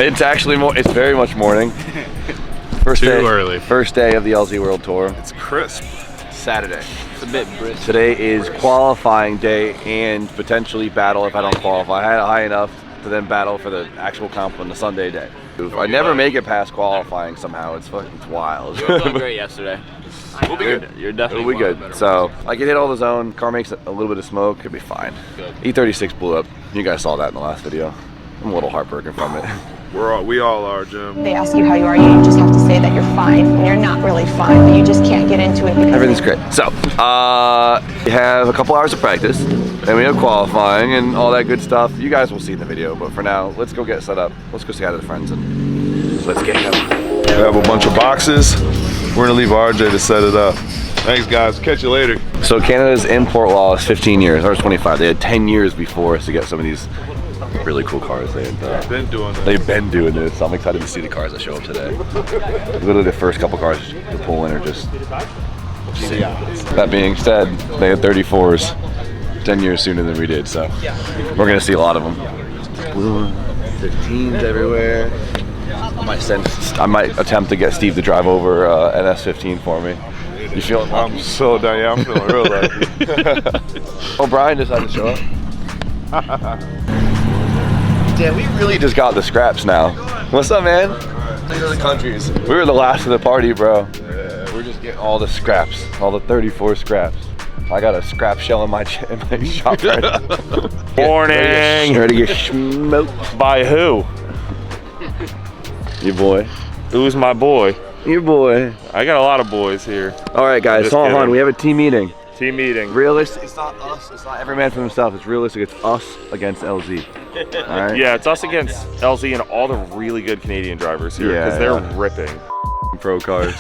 It's actually it's very much morning. First Too day, early. First day of the LZ World Tour. It's crisp. Saturday. It's a bit brisk. Today is qualifying day and potentially battle if I don't qualify. I had it high enough to then battle for the actual comp on the Sunday day. If I never make it past qualifying somehow, it's wild. You were feeling great yesterday. We'll be good. You're definitely We'll be good. So I can hit all the zone. Car makes a little bit of smoke. Could be fine. Good. E36 blew up. You guys saw that in the last video. I'm a little heartbroken from it. We all are, Jim. They ask you how you are, you just have to say that you're fine when you're not really fine, but you just can't get into it because Everything's great. So, we have a couple hours of practice, and we have qualifying and all that good stuff. You guys will see in the video, but for now, let's go get set up. Let's go say hi to the friends and let's get going. We have a bunch of boxes. We're gonna leave RJ to set it up. Thanks, guys. Catch you later. So Canada's import law is 15 years, or 25. They had 10 years before us to get some of these really cool cars. They've been doing this. So I'm excited to see the cars that show up today. Literally the first couple cars to pull in are just sick. That being said, they had 34s 10 years sooner than we did, so we're gonna see a lot of them. Blue 15s everywhere. I might attempt to get Steve to drive over an S15 for me. You feeling lucky? I'm so done. Yeah, I'm feeling real lucky. Oh, Brian decided to show up. Damn, we really just got the scraps now. What's up, man? These are the countries. We were the last of the party, bro. Yeah. We're just getting all the scraps, all the 34 scraps. I got a scrap shell in my shop right now. Morning. Ready to get smoked. By who? Your boy. Who's my boy? Your boy. I got a lot of boys here. All right, guys, Just hold on. kidding. We have a team meeting. Team meeting. Realistic. It's not us. It's not every man for himself. It's realistic. It's us against LZ. All right. Yeah, it's us against LZ and all the really good Canadian drivers here because they're ripping. Pro cars.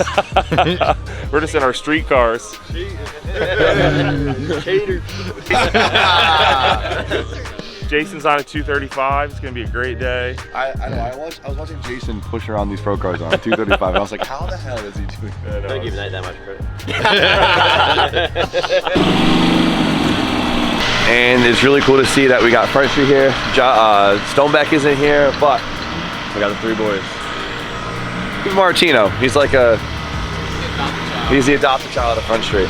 We're just in our street cars. Jason's on a 235. It's gonna be a great day. I know. I was watching Jason push around these pro cars on a 235, and I was like, how the hell is he doing that? Don't give that much credit. And it's really cool to see that we got Front Street here. Stonebeck isn't here, but we got the three boys. He's Martino. He's like he's the adopted child of Front Street.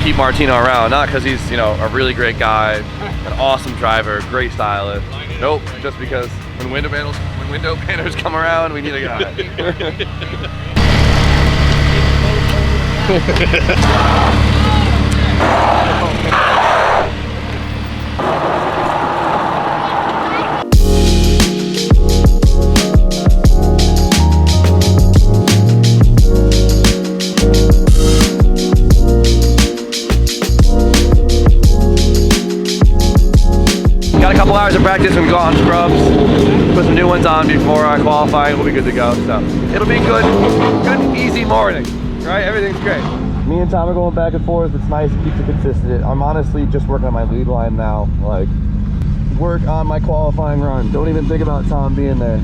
Keep Martino around, not because he's, a really great guy, an awesome driver, great stylist. Nope, just because when window painters come around, we need a guy. Got a couple hours of practice and go on scrubs. Put some new ones on before I qualify. We'll be good to go. So it'll be good, easy morning. Right? Everything's great. Me and Tom are going back and forth. It's nice. It keeps it consistent. I'm honestly just working on my lead line now. Like, work on my qualifying run. Don't even think about Tom being there.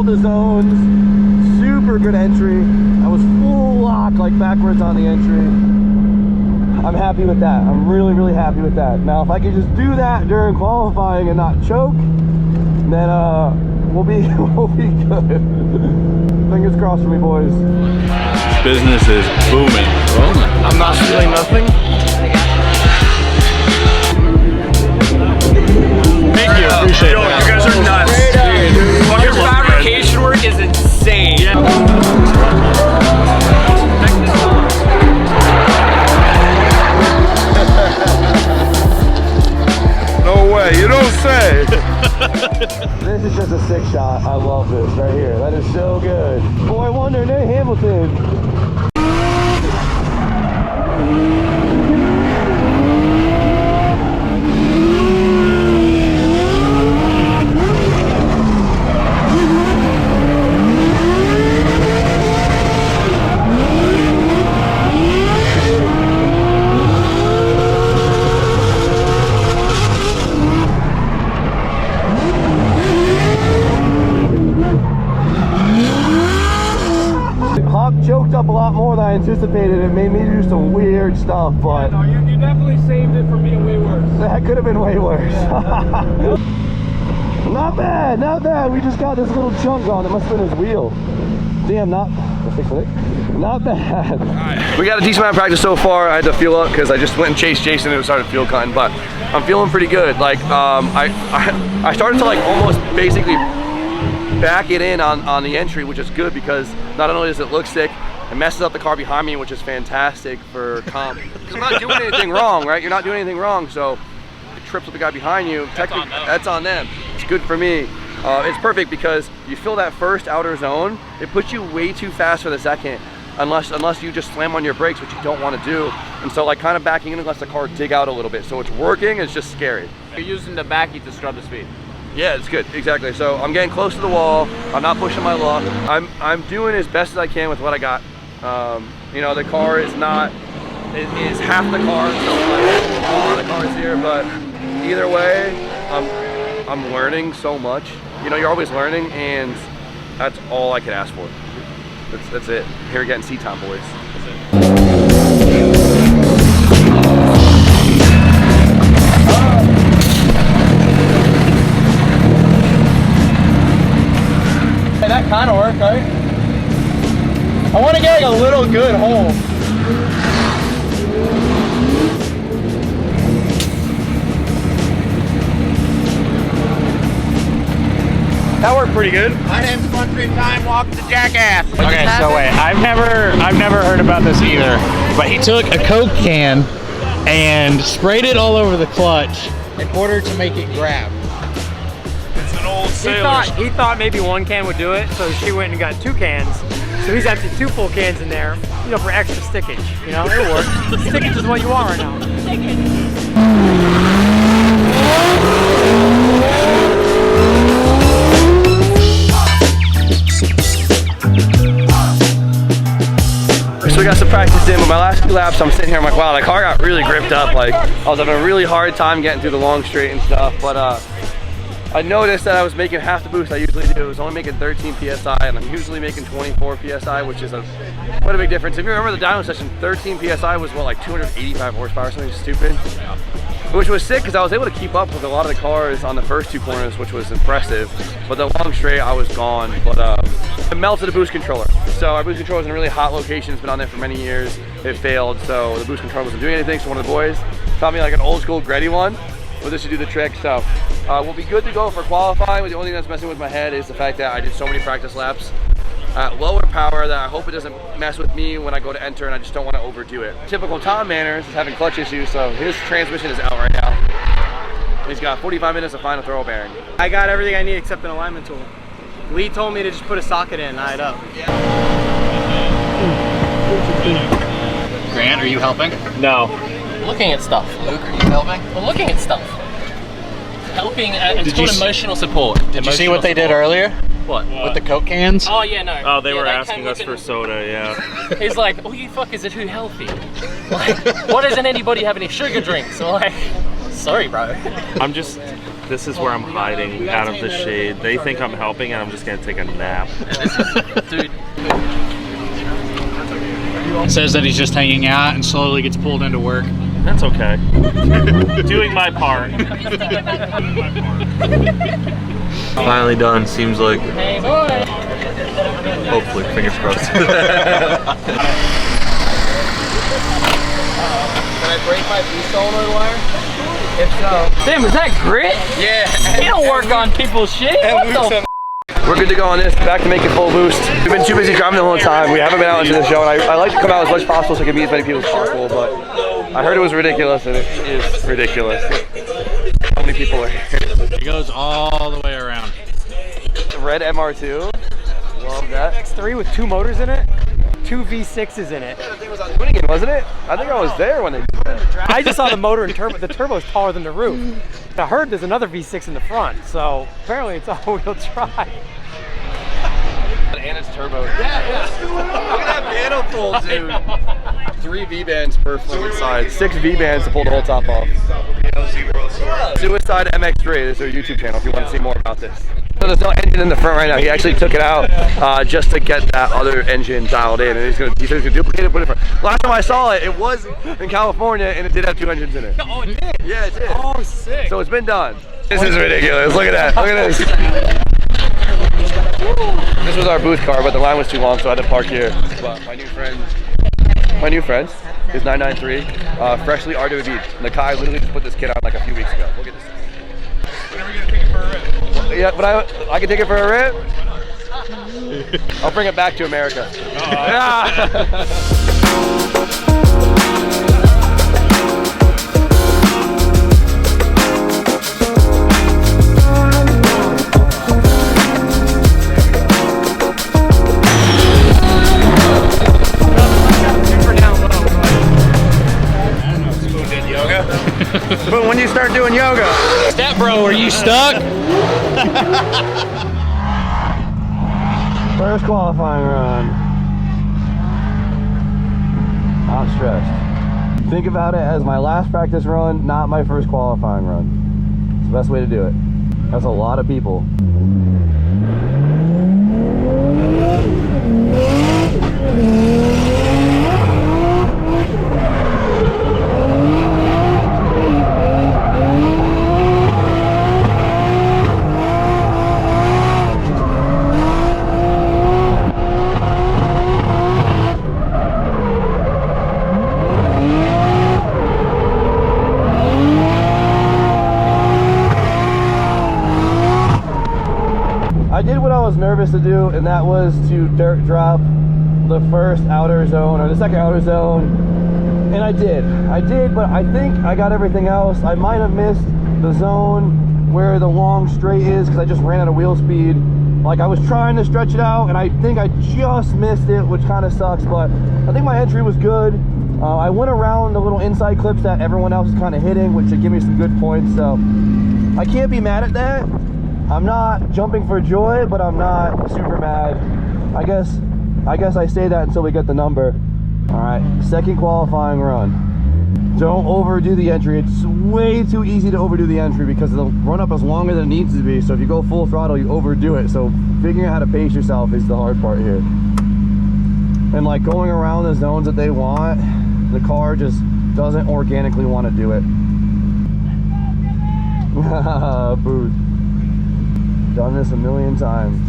all the zones, super good entry. I was full lock, like backwards on the entry. I'm happy with that. I'm really, really happy with that. Now, if I could just do that during qualifying and not choke, then we'll be good. Fingers crossed for me, boys. Business is booming. I'm not feeling nothing. Thank you. Appreciate it. You guys are nuts. Dude. Your fabrication work is insane. No way, you don't say. This is just a sick shot. I love this right here. That is so good. Boy wonder, Nate Hamilton. Choked up a lot more than I anticipated. It made me do some weird stuff, but No, you definitely saved it from being way worse. that could have been way worse. Not bad, not bad. We just got this little chunk on. It must have been his wheel. Damn, not bad. We got a decent amount of practice so far. I had to fuel up because I just went and chased Jason and it started fuel cutting, but I'm feeling pretty good. Like I started to like almost basically back it in on the entry, which is good because not only does it look sick, it messes up the car behind me, which is fantastic for comp. Because I'm not doing anything wrong, right? You're not doing anything wrong, so it trips with the guy behind you. Technically, that's on them. It's good for me. It's perfect because you fill that first outer zone, it puts you way too fast for the second, unless you just slam on your brakes, which you don't want to do. And so like kind of backing in lets the car dig out a little bit. So it's working, it's just scary. You're using the backy to scrub the speed. Yeah, it's good, exactly. So I'm getting close to the wall. I'm not pushing my luck. I'm doing as best as I can with what I got. You know, the car is not, it is half the car, so a lot of cars here, but either way, I'm learning so much. You know, you're always learning, and that's all I can ask for. That's it. Here we're getting seat time, boys. That kind of worked, right? I want to get like a little good hole. That worked pretty good. My name's Country Time Walk the Jackass. Okay, so wait, I've never heard about this either. But he took a Coke can and sprayed it all over the clutch in order to make it grab. He thought maybe one can would do it, so she went and got 2 cans. So he's emptied 2 full cans in there, you know, for extra stickage. You know, it'll work. Stickage is what you want right now. So we got some practice in, but my last 2 laps, I'm sitting here, I'm like, wow, the car got really gripped up. Like, I was having a really hard time getting through the long straight and stuff, but I noticed that I was making half the boost I usually do. I was only making 13 PSI, and I'm usually making 24 PSI, which is quite a big difference. If you remember the dyno session, 13 PSI was what, like 285 horsepower, something stupid? Which was sick, because I was able to keep up with a lot of the cars on the first 2 corners, which was impressive. But the long straight, I was gone. But it melted the boost controller. So our boost controller is in a really hot location. It's been on there for many years. It failed, so the boost controller wasn't doing anything. So one of the boys found me like an old school Gretty one. But this should do the trick, so we'll be good to go for qualifying. But the only thing that's messing with my head is the fact that I did so many practice laps at lower power that I hope it doesn't mess with me when I go to enter, and I just don't want to overdo it. Typical Tom manners is having clutch issues, so his transmission is out right now. He's got 45 minutes of final throw bearing. I got everything I need except an alignment tool. Lee told me to just put a socket in and eye it up. Grant, are you helping? No. Looking at stuff. Luke, are you helping? We're looking at stuff. Helping, it's called emotional support. Did you see what they did earlier? What? With the Coke cans? Oh yeah, no. Oh, they Yeah, were that asking came us for looking- soda, yeah. He's like, oh you fuckers are too healthy. Like, why doesn't anybody have any sugar drinks? I'm like, sorry bro. I'm just This is where I'm hiding out of the shade. They think I'm helping and I'm just gonna take a nap. Dude. Says that he's just hanging out and slowly gets pulled into work. That's okay. Doing my part. Finally done, seems like. Hey, boy. Hopefully, fingers crossed. Can I break my solenoid wire? If so. Damn, is that grit? Yeah. You don't work on people's shit. What the We're good to go on this, back to making full boost. We've been too busy driving the whole time. We haven't been out into the show, and I like to come out as much as possible so I can meet as many people as possible, but I heard it was ridiculous, and it is ridiculous. How many people are here? It goes all the way around. The red MR2. Love that. X3 with 2 motors in it, 2 V6s in it. That thing was on Twinningen, wasn't it? I think I was there when they did it. I just saw the motor and turbo. The turbo's taller than the roof. I heard there's another V6 in the front, so apparently it's all-wheel drive. And it's turbo. Yeah. Look at that manifold, dude. 3 V-bands per full side. 6 V-bands to pull the whole top off. Suicide MX3 is their YouTube channel if you want to see more about this. So there's no engine in the front right now. He actually took it out just to get that other engine dialed in, and he's gonna duplicate it, put it in front. Last time I saw it, it was in California, and it did have 2 engines in it. Oh, it did? Yeah, it did. Oh, sick. So it's been done. This is ridiculous. Look at that. Look at this. This was our booth car, but the line was too long, so I had to park here. But my new friend is 993, freshly RWB'd. Nakai literally just put this kit on like a few weeks ago. Look at this. When are we gonna take it for a rip? Yeah, but I can take it for a rip. I'll bring it back to America. Yeah. But when you start doing yoga. Step bro, are you stuck? First qualifying run. Not stressed. Think about it as my last practice run, not my first qualifying run. It's the best way to do it. That's a lot of people. I did what I was nervous to do, and that was to dirt drop the first outer zone or the second outer zone, and I did, but I think I got everything else. I might have missed the zone where the long straight is because I just ran out of wheel speed. Like, I was trying to stretch it out, and I think I just missed it, which kind of sucks, but I think my entry was good. I went around the little inside clips that everyone else is kind of hitting, which should give me some good points, so I can't be mad at that. I'm not jumping for joy, but I'm not super mad. I guess I say that until we get the number. All right, second qualifying run. Don't overdo the entry. It's way too easy to overdo the entry because the run up is longer than it needs to be. So if you go full throttle, you overdo it. So figuring out how to pace yourself is the hard part here. And like going around the zones that they want, the car just doesn't organically want to do it. Booth. Done this a million times.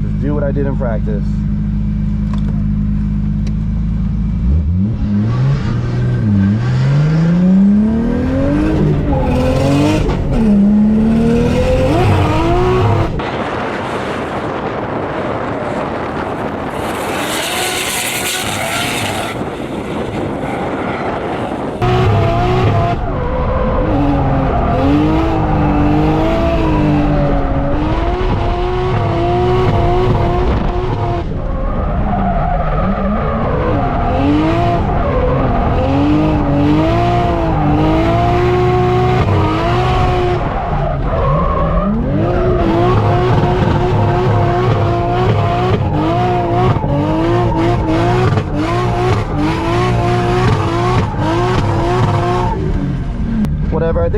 Just do what I did in practice.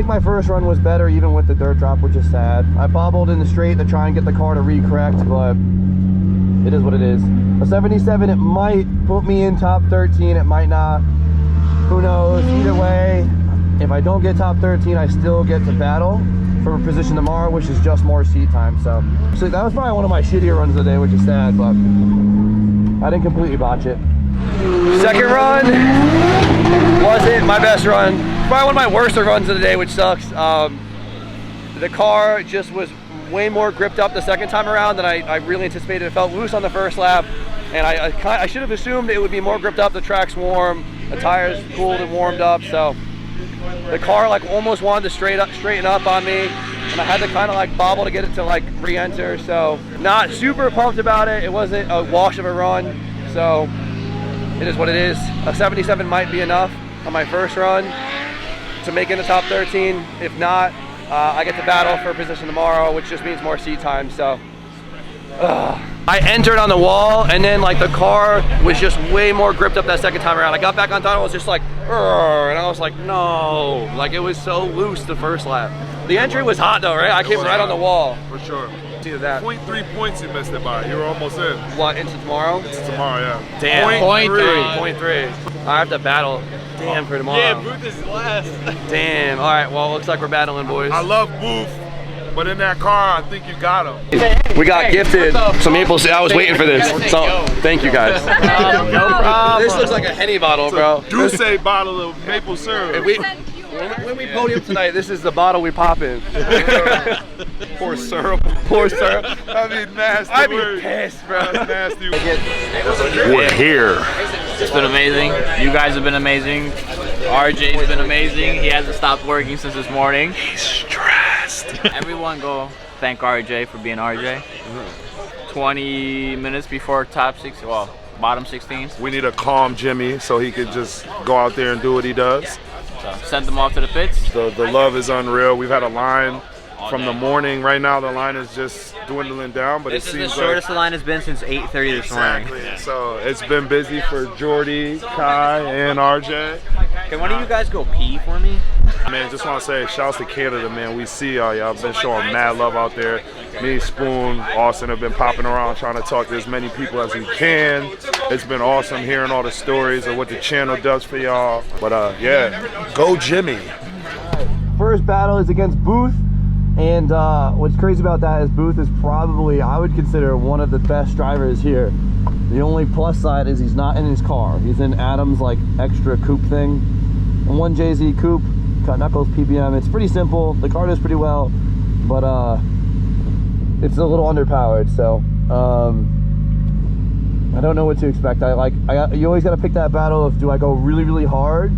my first run was better even with the dirt drop, which is sad. I bobbled in the straight to try and get the car to re-correct, but it is what it is. A 77, it might put me in top 13, it might not. Who knows? Either way, if I don't get top 13, I still get to battle for a position tomorrow, which is just more seat time. So that was probably one of my shittier runs of the day, which is sad, but I didn't completely botch it. Second run wasn't my best run. Probably one of my worst runs of the day, which sucks. The car just was way more gripped up the second time around than I really anticipated. It felt loose on the first lap, and I should have assumed it would be more gripped up. The track's warm, the tires cooled and warmed up, so the car like almost wanted to straighten up on me, and I had to kind of like bobble to get it to like re-enter. So not super pumped about it. It wasn't a wash of a run, so it is what it is. A 77 might be enough on my first run to make it in the top 13. If not, I get to battle for a position tomorrow, which just means more seat time. So I entered on the wall, and then like the car was just way more gripped up that second time around. I got back on throttle, it was just like, and I was like, no, like it was so loose the first lap. The entry was hot though, right? I came right on the wall. For sure. See that? 0.3 points you missed it by. You were almost in. What, into tomorrow? Into tomorrow, yeah. Damn. 0.3. I have to battle. Damn, for tomorrow. Yeah, Booth is last. Damn. All right, well, looks like we're battling, boys. I love Booth, but in that car, I think you got him. We got gifted some maple syrup. I was waiting for this. So, thank you guys. No problem. This looks like a Henny bottle, bro. Douce bottle of maple syrup. When we podium tonight, this is the bottle we pop in. Pour syrup. Pour syrup. That'd be nasty. I'd be pissed, bro. That's nasty. We're here. It's been amazing. You guys have been amazing. RJ's been amazing. He hasn't stopped working since this morning. He's stressed. Everyone go thank RJ for being RJ. 20 minutes before top 6, well, bottom 16s. We need a calm Jimmy so he could just go out there and do what he does. So sent them off to the pits. The love is unreal. We've had a line from the morning. Right now the line is just dwindling down, but This it is seems the shortest the line has been since 8:30 this morning. Exactly. So it's been busy for Jordy, Kai, and RJ. Can one of you guys go pee for me? Man, just want to say shouts to Canada, man. We see y'all. Y'all been showing mad love out there. Me, Spoon, Austin have been popping around trying to talk to as many people as we can. It's been awesome hearing all the stories of what the channel does for y'all. But yeah, go Jimmy. First battle is against Booth, and what's crazy about that is Booth is probably, I would consider, one of the best drivers here. The only plus side is he's not in his car. He's in Adam's like extra coupe thing. And one JZ coupe, cut knuckles PPM. It's pretty simple. The car does pretty well, but it's a little underpowered. So I don't know what to expect. You always got to pick that battle of, do I go really, really hard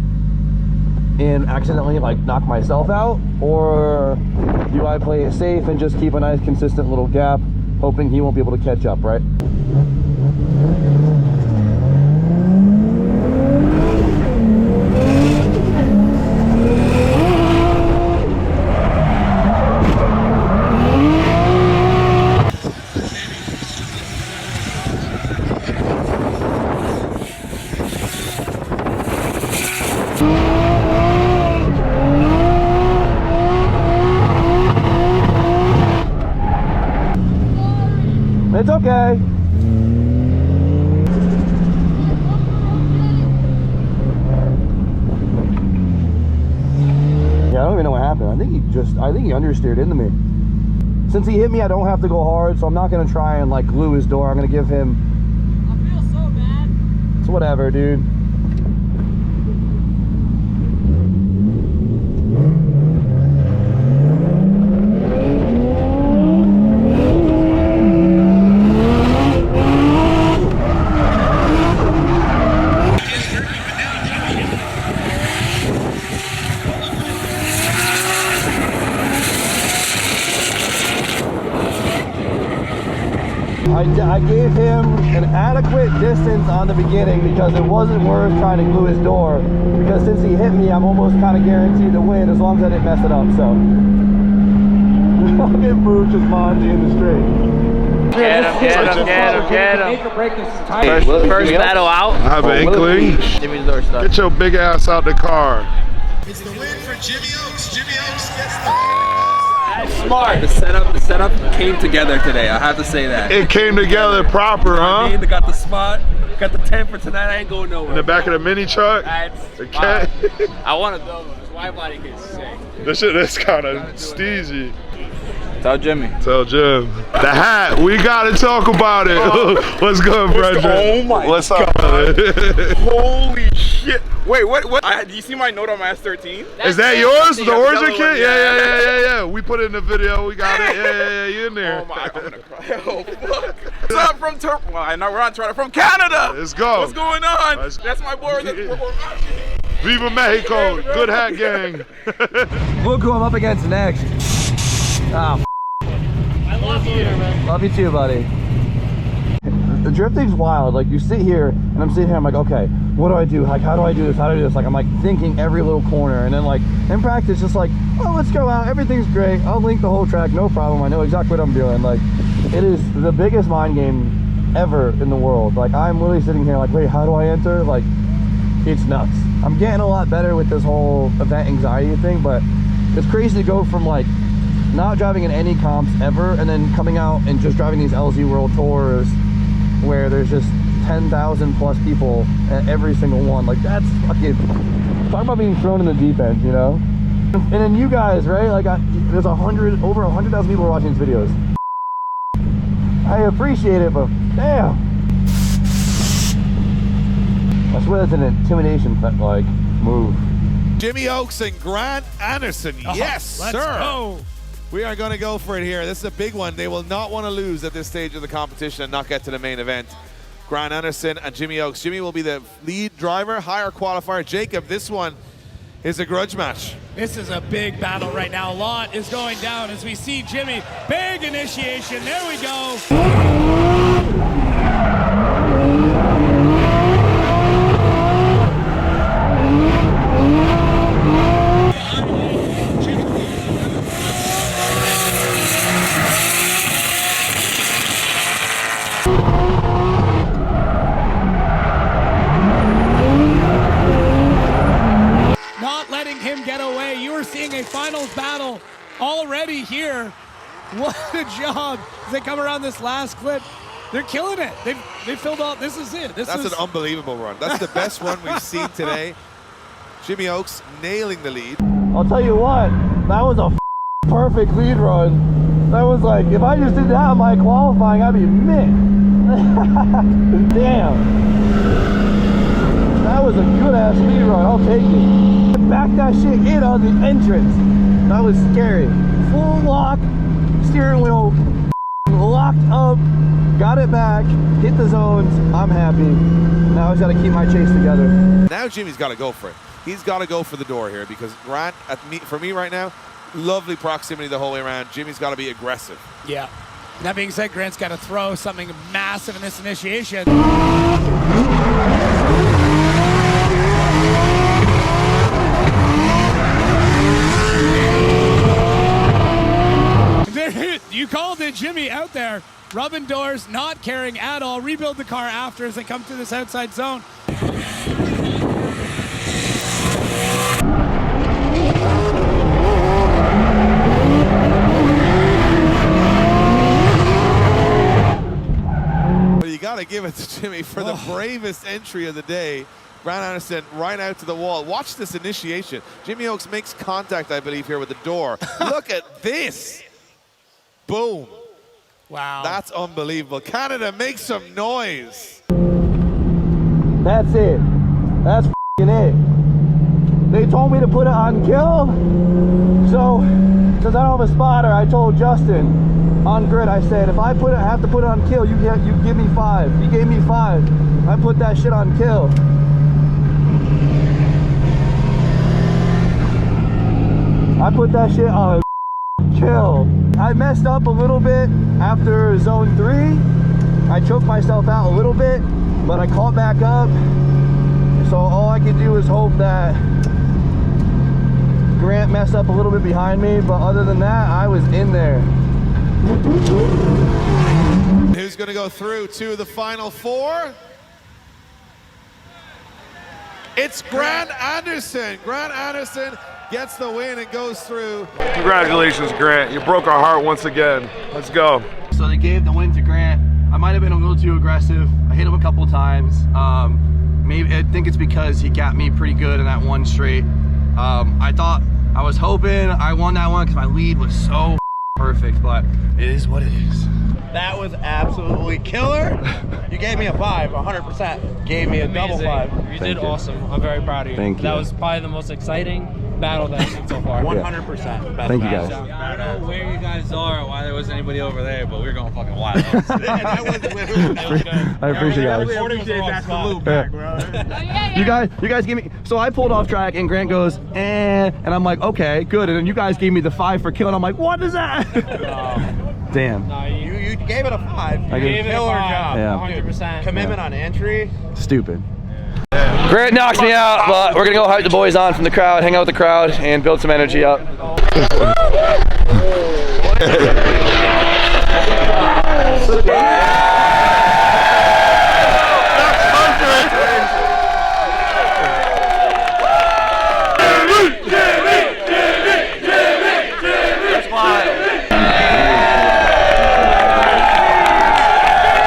and accidentally like knock myself out, or do I play it safe and just keep a nice consistent little gap, hoping he won't be able to catch up, right? It's okay. Yeah, I don't even know what happened. I think he understeered into me. Since he hit me, I don't have to go hard, so I'm not gonna try and like glue his door. I'm gonna give him. I feel so bad. It's whatever, dude. I gave him an adequate distance on the beginning because it wasn't worth trying to glue his door, because since he hit me, I'm almost kind of guaranteed to win as long as I didn't mess it up. So I'll get moved just Monty in the straight. Get him. Make or break this entire First battle out. I have an inkling. Jimmy's door stuck. Get your big ass out the car. It's the win for Jimmy Oaks. Jimmy Oaks gets the Smart. The setup came together today. I have to say that. It came together proper, huh? They got the spot, got the tent for tonight. I ain't going nowhere. In the back of the mini truck. The cat. I want to build one. This wide body is sick. This shit is kind of steezy. Tell Jimmy. Tell Jim. The hat, we gotta talk about it. What's good, Brendan? Oh my What's up, God. brother? Holy shit. Wait, what? Do you see my note on my S13? Is that yours? The origin yellow kit? one, Yeah. We put it in the video. We got it. Yeah, you in there. Oh my, I'm gonna cry. Oh fuck. What's up from Turp? Well, I know we're not trying to from Canada. Let's go. What's going on? That's my boy. Viva Mexico. Good hat gang. Look who I'm up against next. Oh, I love you, man. love you too, buddy. The drifting's wild. Like, you sit here, and I'm sitting here, I'm like, okay, what do I do? Like, how do I do this? How do I do this? Like, I'm like thinking every little corner, and then like in practice, just like, oh, let's go out. Everything's great. I'll link the whole track, no problem. I know exactly what I'm doing. Like, it is the biggest mind game ever in the world. Like, I'm literally sitting here like, wait, how do I enter? Like, it's nuts. I'm getting a lot better with this whole event anxiety thing, but it's crazy to go from like not driving in any comps ever, and then coming out and just driving these LZ World Tours where there's just 10,000 plus people at every single one. Like, that's fucking, talk about being thrown in the deep end, you know? And then you guys, right? Like, there's over 100,000 people watching these videos. I appreciate it, but damn. I swear that's an intimidation, like, move. Jimmy Oaks and Grant Anderson. Yes, sir. Go. We are going to go for it here. This is a big one. They will not want to lose at this stage of the competition and not get to the main event. Grant Anderson and Jimmy Oaks. Jimmy will be the lead driver, higher qualifier. Jacob, this one is a grudge match. This is a big battle right now. A lot is going down as we see Jimmy. Big initiation. There we go. Him get away. You are seeing a finals battle already here. What a job as they come around this last clip. They're killing it. They filled out. This is it. That's an unbelievable run. That's the best run we've seen today. Jimmy Oaks nailing the lead. I'll tell you what, that was a perfect lead run. That was like, if I just didn't have my qualifying, I'd be mint. Damn. That was a good ass lead run. I'll take it. Back that shit in on the entrance. That was scary. Full lock, steering wheel locked up, got it back, hit the zones. I'm happy. Now I just gotta keep my chase together. Now Jimmy's gotta go for it. He's gotta go for the door here because Grant, for me right now, lovely proximity the whole way around. Jimmy's gotta be aggressive. Yeah. That being said, Grant's gotta throw something massive in this initiation. You called it, Jimmy out there, rubbing doors, not caring at all. Rebuild the car after as they come to this outside zone. But you got to give it to Jimmy for the bravest entry of the day. Grant Anderson right out to the wall. Watch this initiation. Jimmy Oaks makes contact, I believe, here with the door. Look at this. Boom. Wow. That's unbelievable. Canada, make some noise. That's it. That's f***ing it. They told me to put it on kill. So, since I don't have a spotter, I told Justin on grid, I said, if I have to put it on kill, you give me 5. He gave me 5. I put that shit on kill. I put that shit on kill. I messed up a little bit after zone 3. I choked myself out a little bit, but I caught back up. So all I could do is hope that Grant messed up a little bit behind me, but other than that, I was in there. Who's going to go through to the final 4? It's Grant Anderson. Grant Anderson gets the win and goes through. Congratulations, Grant. You broke our heart once again. Let's go. So they gave the win to Grant. I might have been a little too aggressive. I hit him a couple times. Maybe I think it's because he got me pretty good in that one straight. I was hoping I won that one because my lead was so perfect, but it is what it is. That was absolutely killer. You gave me a 5, 100%. Gave me a double 5. You did awesome. I'm very proud of you. Thank you. That was probably the most exciting battle that I've seen so far. 100%. Thank you guys. I don't know where you guys are, why there wasn't anybody over there, but we were going fucking wild. That was literally I appreciate you guys. You guys gave me, so I pulled off track and Grant goes, and I'm like, okay, good. And then you guys gave me the 5 for kill, and I'm like, what is that? Damn. No, you gave it a 5. I gave it a killer 5. job. Yeah. 100%. Commitment on entry. Stupid. Grant knocks me out, but we're gonna go hype the boys on from the crowd, hang out with the crowd, and build some energy up.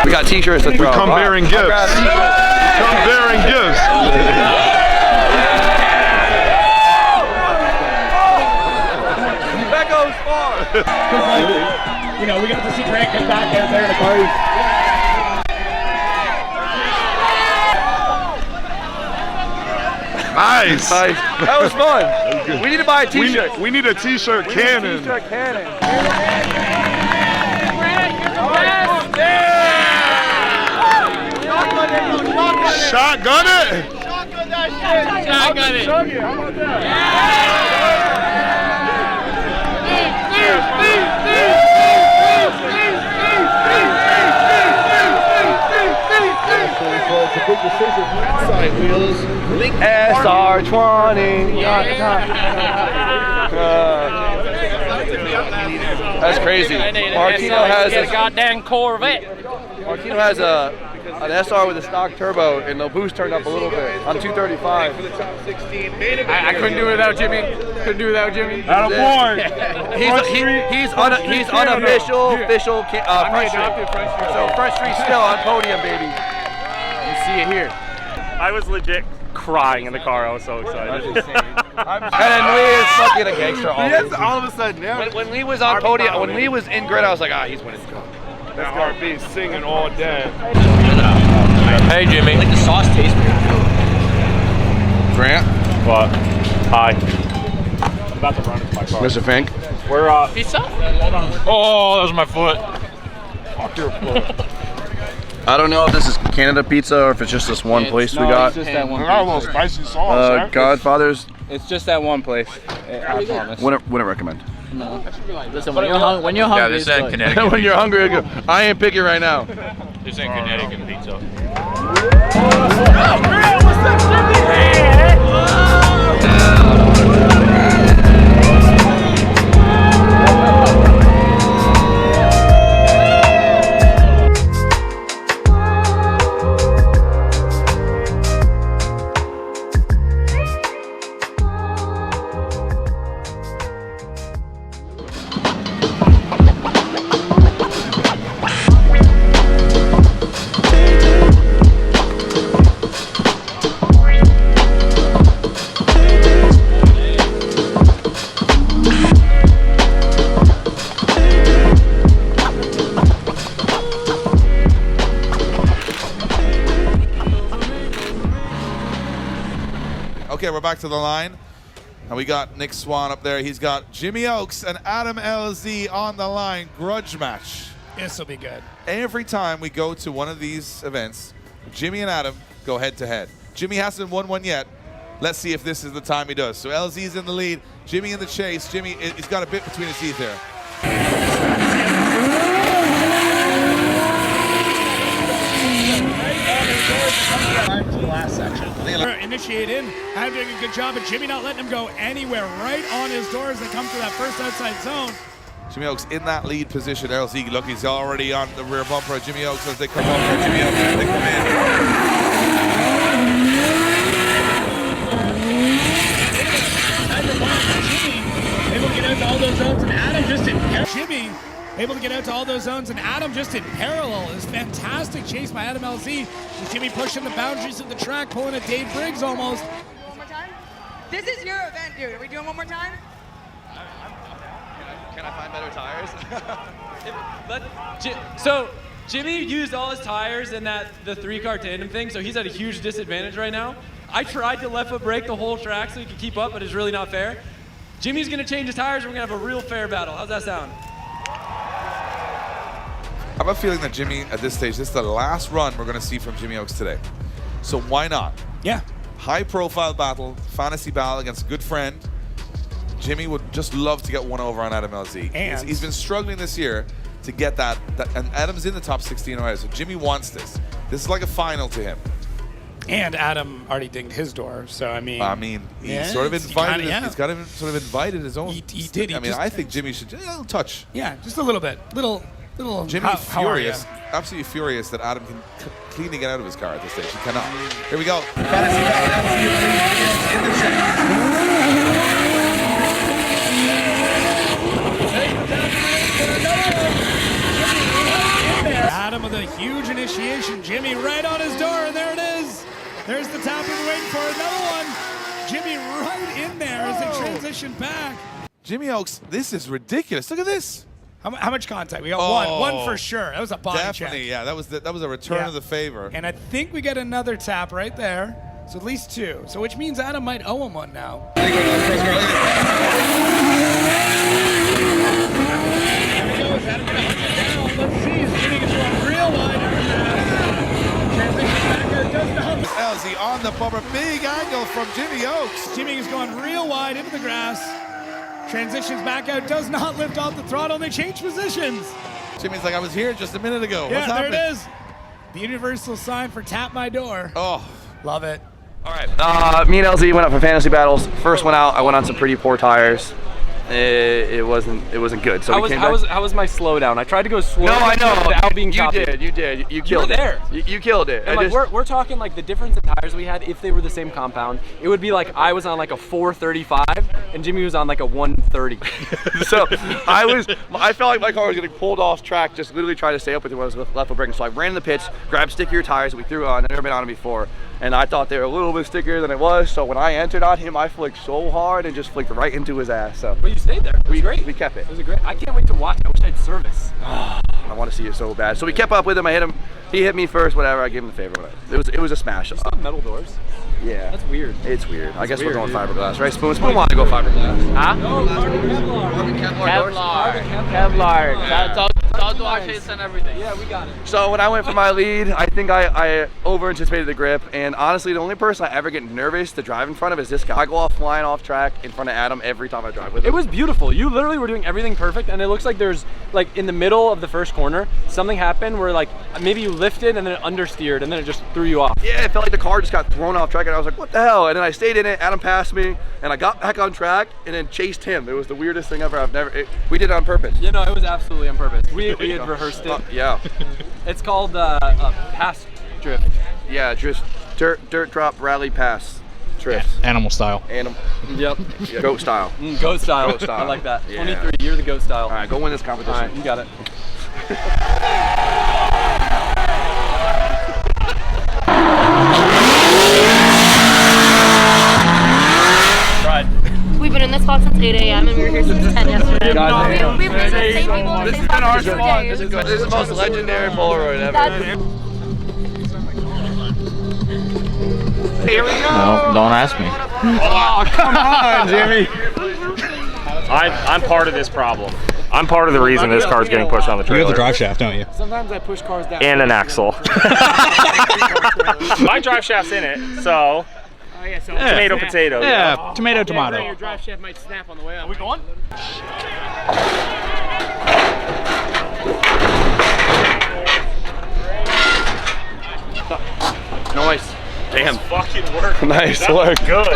We got t-shirts to throw. Come bearing gifts. Come bearing gifts. That goes far. You know, we got to see Grant get back out there in the car. Nice. That was fun. We need to buy a t-shirt. We need a t-shirt cannon. T-shirt cannon. Shotgun it. Shotgun it. How about that? Side wheels. SR20. That's crazy. Martino has a goddamn Corvette. Martino has an SR with a stock turbo, and the boost turned up a little bit on 235. I couldn't do it without Jimmy. Couldn't do it without Jimmy. He's unofficial, official Front Street. So Front Street still on podium, baby. You see it here. I was legit crying in the car. I was so excited. And then Lee is fucking a gangster. All of a sudden, yeah. When Lee was on podium, when Lee was in grid, I was like, he's winning. That RB singing all day. Hey, Jimmy. Like the sauce tastes weird. Grant, What? Hi. I'm about to run into my car. Mr. Fink. We're Pizza? Oh, that was my foot. Fuck your foot. I don't know if this is Canada Pizza or if it's just this one place we got. It's just that one I got a little spicy sauce. right? Godfather's. It's just that one place. I promise. Wouldn't recommend. No. Listen, when you're hungry, Yeah, this ain't Connecticut. When you're hungry, I ain't picky right now. This ain't Connecticut pizza. Okay, we're back to the line. And we got Nick Swan up there. He's got Jimmy Oakes and Adam LZ on the line. Grudge match. This will be good. Every time we go to one of these events, Jimmy and Adam go head to head. Jimmy hasn't won one yet. Let's see if this is the time he does. So LZ's in the lead. Jimmy in the chase. Jimmy, he's got a bit between his teeth there. Last section. Initiated. Adam doing a good job, but Jimmy not letting him go anywhere. Right on his door as they come to that first outside zone. Jimmy Oakes in that lead position. LZ, look, he's already on the rear bumper of Jimmy Oakes as they come up for Jimmy Oakes as they come in. out to all those zones, and Adam just in Jimmy able to get out to all those zones, and Adam just in parallel. Is fantastic chase by Adam LZ. With Jimmy pushing the boundaries of the track, pulling a Dave Briggs almost. One more time? This is your event, dude. Are we doing one more time? Can I find better tires? So Jimmy used all his tires in the 3-car tandem thing, so he's at a huge disadvantage right now. I tried to left foot brake the whole track so he could keep up, but it's really not fair. Jimmy's gonna change his tires and we're gonna have a real fair battle. How's that sound? I have a feeling that Jimmy, at this stage, this is the last run we're going to see from Jimmy Oaks today. So why not? Yeah. High-profile battle, fantasy battle against a good friend. Jimmy would just love to get one over on Adam LZ. And he's been struggling this year to get that, and Adam's in the top 16 already, so Jimmy wants this. This is like a final to him. And Adam already dinged his door, so I mean, he sort of invited. He's got him sort of invited his own. He did. I think Jimmy should a little touch. Yeah, just a little bit, little. Jimmy furious, absolutely furious that Adam can cleanly get out of his car at this stage. He cannot. Here we go. Adam with a huge initiation. Jimmy right on his door, and there it is. There's the tap we're waiting for. Another one. Jimmy right in there as they transition back. Jimmy Oaks, this is ridiculous. Look at this. How much contact? We got one for sure. That was a body definitely, check. yeah. That was a return of the favor. And I think we get another tap right there. So at least 2. So which means Adam might owe him one now. Let's see, is Jimmy gets one real wide. Transition back there, does not. LZ on the bumper, big angle from Jimmy Oaks. Jimmy is going real wide into the grass. Transitions back out, does not lift off the throttle, and they change positions. Jimmy's like, I was here just a minute ago. Yeah, What's happening? there it is. The universal sign for tap my door. Oh, love it. All right, me and LZ went up for fantasy battles. First one out, I went on some pretty poor tires. It wasn't good. So how was my slowdown? I tried to go slow. No, I know. Without being you choppy. did. You killed it. there. You killed it. And like, we're talking like the difference in tires we had if they were the same compound. It would be like I was on like a 435 and Jimmy was on like a 130. So I felt like my car was getting pulled off track, just literally trying to stay up with it when I was left foot braking. So I ran in the pits, grabbed stickier tires that we threw on. I've never been on them before. And I thought they were a little bit stickier than it was. So when I entered on him, I flicked so hard and just flicked right into his ass. So. But you stayed there. It was great. We kept it. It was great. I can't wait to watch. I wish I had service. I want to see it so bad. So we kept up with him. I hit him. He hit me first. Whatever. I gave him the favor. It was a smash. You still have metal doors? Yeah. That's weird. It's weird. I guess weird, we're going dude. fiberglass, right? Spoon wanted to go fiberglass. Huh? Kevlar. That's all chase and everything. Yeah, we got it. So when I went for my lead, I think I over anticipated the grip, and honestly the only person I ever get nervous to drive in front of is this guy. I go off flying off track in front of Adam every time I drive with him. It was beautiful. You literally were doing everything perfect, and it looks like there's like in the middle of the first corner something happened where like maybe you lifted and then it understeered and then it just threw you off. Yeah, it felt like the car just got thrown off track, and I was like, what the hell? And then I stayed in it. Adam passed me, and I got back on track and then chased him. It was the weirdest thing ever. We did it on purpose. You know, it was absolutely on purpose. We had rehearsed it. Yeah. It's called pass drift. Yeah, just dirt drop rally pass drift. Animal style. Yep. Yeah, Goat style. Goat style. Goat style. I like that. Yeah. 23, you're the goat style. All right, go win this competition. All right, you got it. We've been in this spot since 8 a.m. and we were here since 10 yesterday. We've been the same people, the same spot for 2 days. This is the most legendary Polaroid ever. Here we go. No, don't ask me. Oh, come on, Jimmy. I'm part of this problem. I'm part of the reason this car's getting pushed on the trailer. You have the drive shaft, don't you? Sometimes I push cars down. And an axle. My drive shaft's in it, so. Oh, yeah, so tomato, potato. Yeah, Oh. tomato, tomato. Your drive shaft might snap on the way up. Are we going? Nice. Damn. Fucking work. Nice that work. Was good.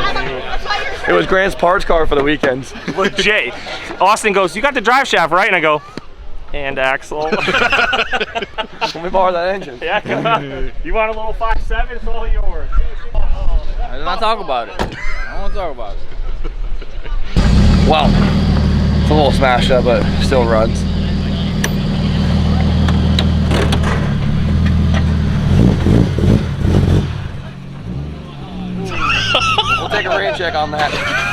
It was Grant's parts car for the weekends. Legit. Austin goes, you got the drive shaft, right? And I go, and axle. Let me borrow that engine. Yeah, come on. You want a little 5.7? It's all yours. I did not talk about it. I don't want to talk about it. Well, It's a little smashed up, but still runs. We'll take a rain check on that.